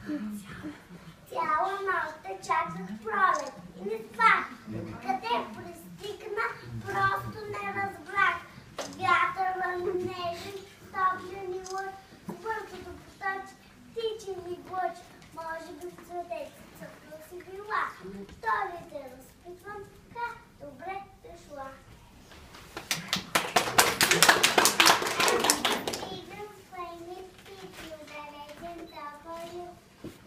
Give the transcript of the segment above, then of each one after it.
Цяла нощ чаках пролет и не спах. Къде пристигна, просто не разбрах. Вятъра нежен, топлени лъч, бързото поточи, птичи ми глъч. Може би в цветете цъпна си била. То ли те разпитвам, как добре дошла. Идем в файни птици, далечен топъл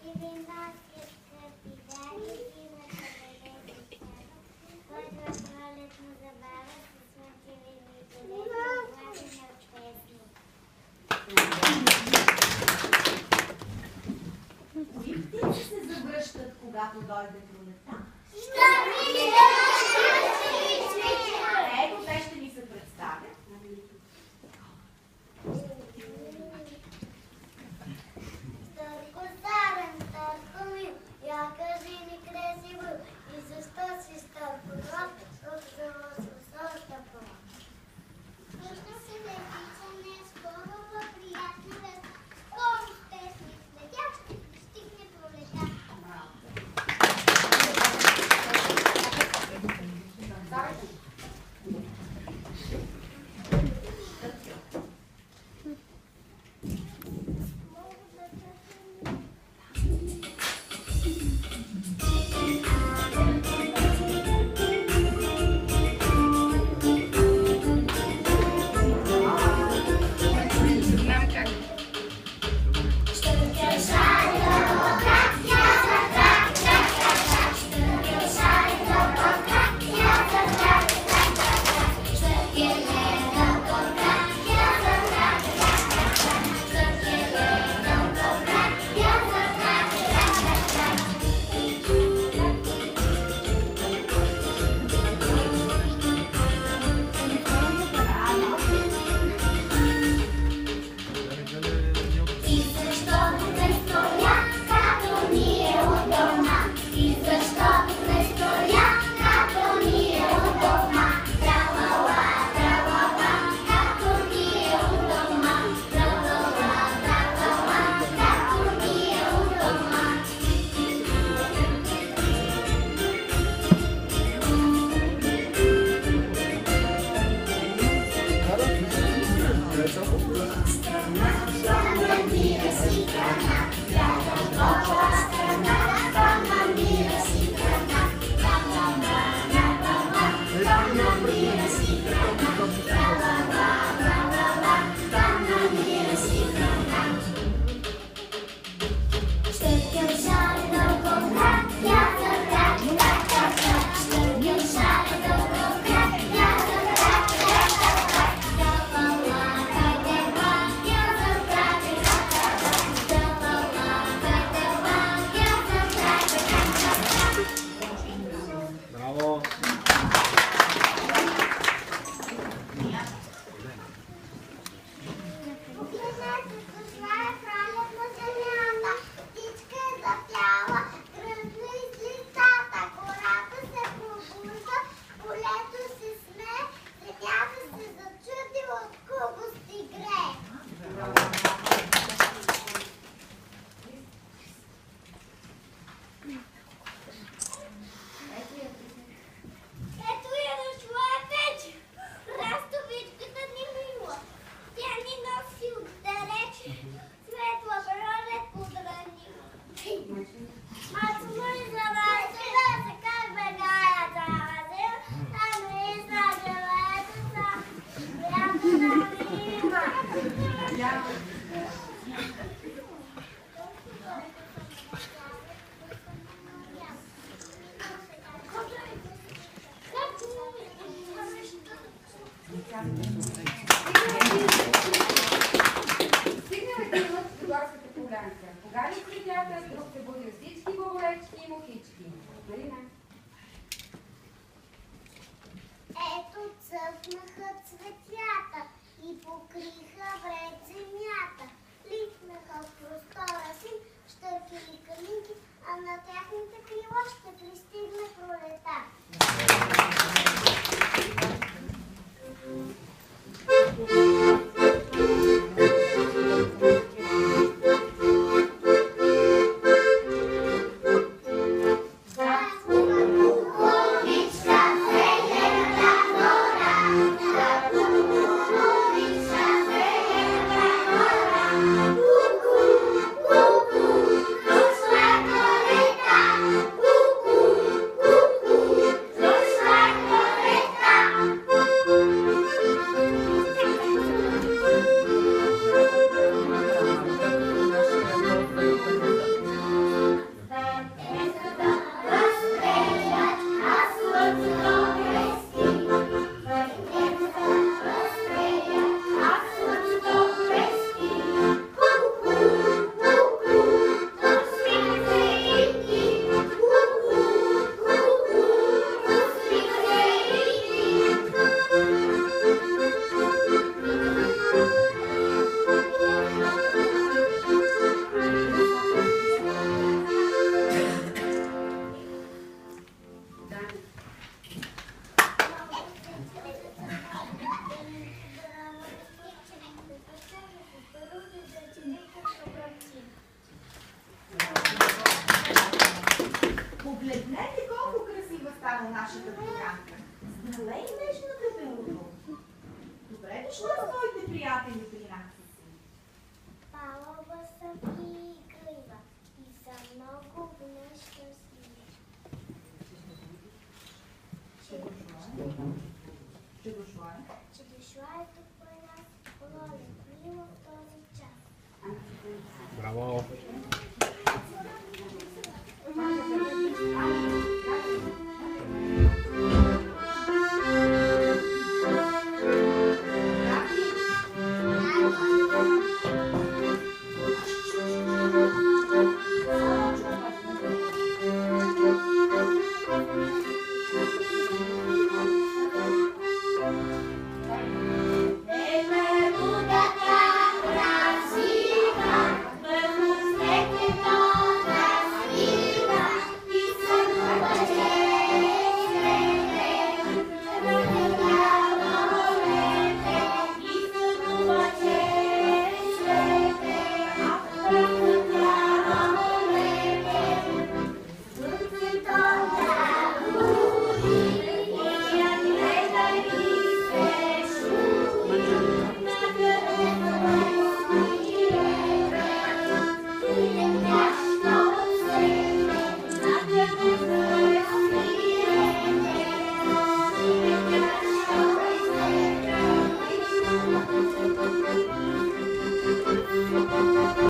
и виносят скъпи дари, имате далечен топъл, който в пролетна забава се смътили ми далечен от песни. Кои птици се завръщат, когато дойде пролетта? Ето, те ще ни се представят. Търко старен, търко мил, я кажи ни къде си бил и защо си стар подроб, защото се още по-. Виждам се летица, не скоро във приятна вест, скоро с песни в летя ще пристигне пролета. Ето цъфнаха цветята и покриха вред земята. Литнаха в простора си щърки и калинки, а на тяхните крила ще пристигне пролета. Погледнете колко красива стана нашата програмка. Знала и нежната белото. Добре дошла своите приятели при нас. Палава съм и иглива и съм много нещастлива. Че дошла е? Че дошла е тук при нас Лоля, мила в този час. Браво! Thank you.